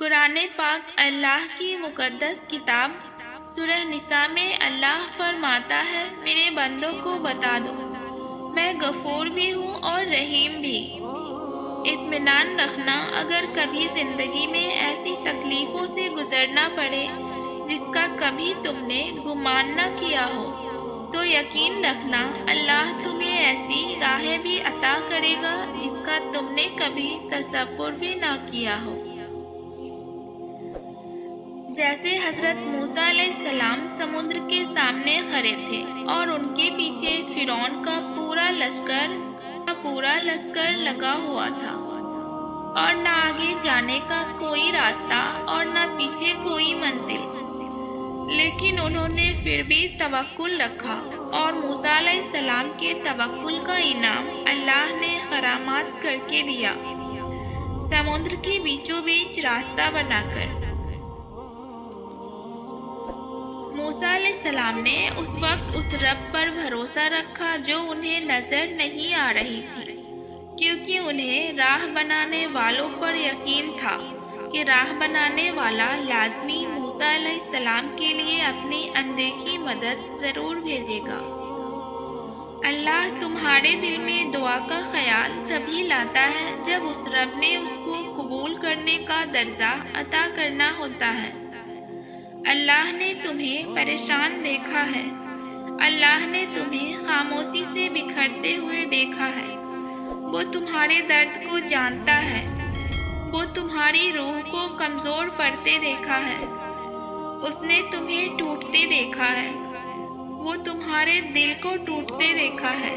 قرآن پاک اللہ کی مقدس کتاب سورہ نساء میں اللہ فرماتا ہے، میرے بندوں کو بتا دو میں غفور بھی ہوں اور رحیم بھی۔ اطمینان رکھنا، اگر کبھی زندگی میں ایسی تکلیفوں سے گزرنا پڑے جس کا کبھی تم نے گمان نہ کیا ہو تو یقین رکھنا اللہ تمہیں ایسی راہیں بھی عطا کرے گا جس کا تم نے کبھی تصور بھی نہ کیا ہو۔ جیسے حضرت موسیٰ علیہ السلام سمندر کے سامنے کھڑے تھے اور ان کے پیچھے فرعون کا پورا لشکر لگا ہوا تھا اور نہ آگے جانے کا کوئی راستہ اور نہ پیچھے کوئی منزل، لیکن انہوں نے پھر بھی توکل رکھا اور موسیٰ علیہ السلام کے توکل کا انعام اللہ نے کرامات کر کے دیا، سمندر کے بیچوں بیچ راستہ بنا کر۔ موسیٰ علیہ السلام نے اس وقت اس رب پر بھروسہ رکھا جو انہیں نظر نہیں آ رہی تھی، کیونکہ انہیں راہ بنانے والوں پر یقین تھا کہ راہ بنانے والا لازمی موسیٰ علیہ السلام کے لیے اپنی اندیکھی مدد ضرور بھیجے گا۔ اللہ تمہارے دل میں دعا کا خیال تبھی لاتا ہے جب اس رب نے اس کو قبول کرنے کا درجہ عطا کرنا ہوتا ہے۔ اللہ نے تمہیں پریشان دیکھا ہے، اللہ نے تمہیں خاموشی سے بکھرتے ہوئے دیکھا ہے، وہ تمہارے درد کو جانتا ہے، وہ تمہاری روح کو کمزور پڑتے دیکھا ہے، اس نے تمہیں ٹوٹتے دیکھا ہے، وہ تمہارے دل کو ٹوٹتے دیکھا ہے۔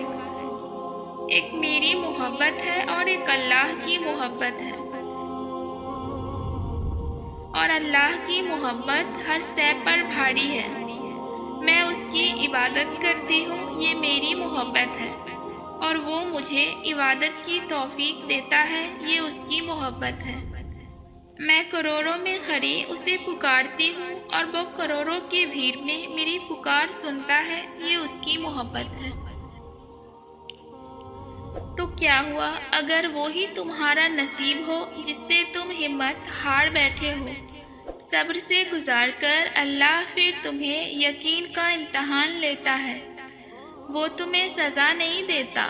ایک میری محبت ہے اور ایک اللہ کی محبت ہے، اور اللہ کی محبت ہر شے پر بھاری ہے۔ میں اس کی عبادت کرتی ہوں، یہ میری محبت ہے، اور وہ مجھے عبادت کی توفیق دیتا ہے، یہ اس کی محبت ہے۔ میں کروڑوں میں کھڑی اسے پکارتی ہوں اور وہ کروڑوں کی بھیڑ میں میری پکار سنتا ہے، یہ اس کی محبت ہے۔ تو کیا ہوا اگر وہی تمہارا نصیب ہو جس سے تم ہمت ہار بیٹھے ہو؟ صبر سے گزار کر اللہ پھر تمہیں یقین کا امتحان لیتا ہے، وہ تمہیں سزا نہیں دیتا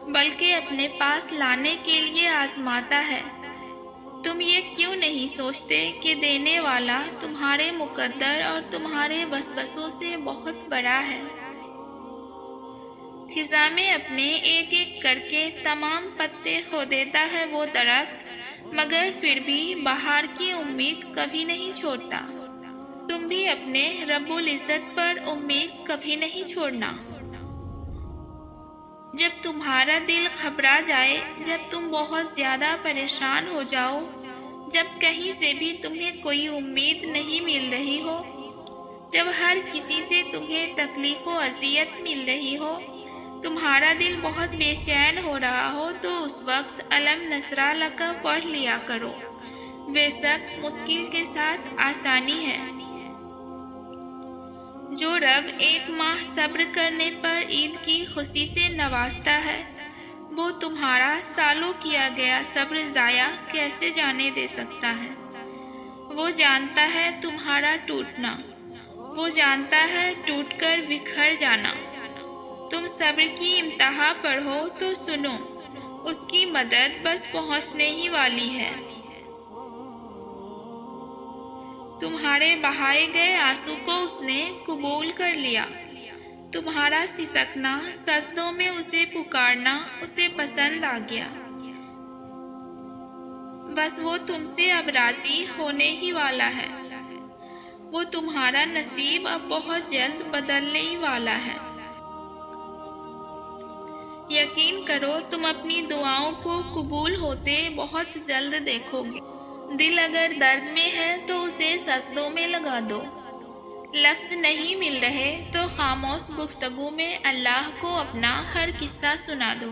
بلکہ اپنے پاس لانے کے لیے آزماتا ہے۔ تم یہ کیوں نہیں سوچتے کہ دینے والا تمہارے مقدر اور تمہارے وسوسوں سے بہت بڑا ہے؟ خزاں میں اپنے ایک ایک کر کے تمام پتے کھو دیتا ہے وہ درخت، مگر پھر بھی بہار کی امید کبھی نہیں چھوڑتا۔ تم بھی اپنے رب العزت پر امید کبھی نہیں چھوڑنا۔ جب تمہارا دل گھبرا جائے، جب تم بہت زیادہ پریشان ہو جاؤ، جب کہیں سے بھی تمہیں کوئی امید نہیں مل رہی ہو، جب ہر کسی سے تمہیں تکلیف و اذیت مل رہی ہو، تمہارا دل بہت بے چین ہو رہا ہو، تو اس وقت الم نشرح لک پڑھ لیا کرو، بے شک مشکل کے ساتھ آسانی ہے۔ جو رب ایک ماہ صبر کرنے پر عید کی خوشی سے نوازتا ہے، وہ تمہارا سالوں کیا گیا صبر ضائع کیسے جانے دے سکتا ہے؟ وہ جانتا ہے تمہارا ٹوٹنا، وہ جانتا ہے ٹوٹ کر بکھر جانا۔ تم صبر کی امتحا پر ہو تو سنو، اس کی مدد بس پہنچنے ہی والی ہے۔ تمہارے بہائے گئے آنسو کو اس نے قبول کر لیا، تمہارا سسکنا، سجدوں میں اسے پکارنا اسے پسند آ گیا۔ بس وہ تم سے اب راضی ہونے ہی والا ہے، وہ تمہارا نصیب اب بہت جلد بدلنے ہی والا ہے۔ یقین کرو تم اپنی دعاؤں کو قبول ہوتے بہت جلد دیکھو گے۔ دل اگر درد میں ہے تو اسے سجدوں میں لگا دو، لفظ نہیں مل رہے تو خاموش گفتگو میں اللہ کو اپنا ہر قصہ سنا دو۔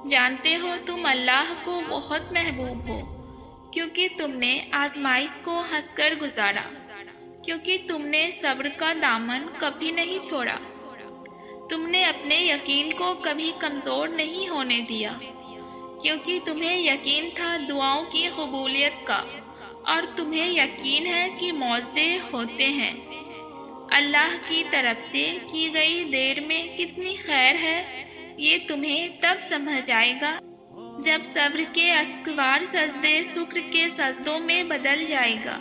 جانتے ہو تم اللہ کو بہت محبوب ہو، کیونکہ تم نے آزمائش کو ہنس کر گزارا، کیونکہ تم نے صبر کا دامن کبھی نہیں چھوڑا، تم نے اپنے یقین کو کبھی کمزور نہیں ہونے دیا، کیونکہ تمہیں یقین تھا دعاؤں کی قبولیت کا، اور تمہیں یقین ہے کہ معجزے ہوتے ہیں۔ اللہ کی طرف سے کی گئی دیر میں کتنی خیر ہے، یہ تمہیں تب سمجھ آئے گا جب صبر کے استوار سجدے شکر کے سجدوں میں بدل جائے گا،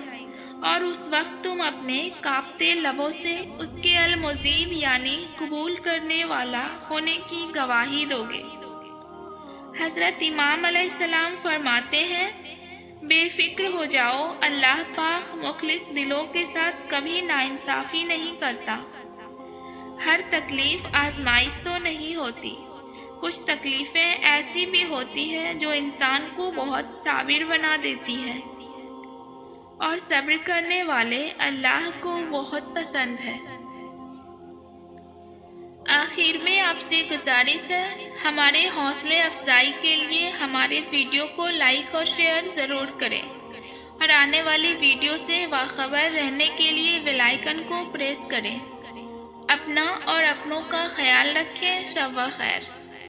اور اس وقت تم اپنے کانپتے لبوں سے اس کے المجیب یعنی قبول کرنے والا ہونے کی گواہی دو گے۔ حضرت امام علیہ السلام فرماتے ہیں، بے فکر ہو جاؤ، اللہ پاک مخلص دلوں کے ساتھ کبھی ناانصافی نہیں کرتا۔ ہر تکلیف آزمائش تو نہیں ہوتی، کچھ تکلیفیں ایسی بھی ہوتی ہیں جو انسان کو بہت صابر بنا دیتی ہیں، اور صبر کرنے والے اللہ کو بہت پسند ہے۔ آخر میں آپ سے گزارش ہے، ہمارے حوصلے افزائی کے لیے ہمارے ویڈیو کو لائک اور شیئر ضرور کریں، اور آنے والی ویڈیو سے باخبر رہنے کے لیے بیل آئیکن کو پریس کریں۔ اپنا اور اپنوں کا خیال رکھیں۔ شب بخیر۔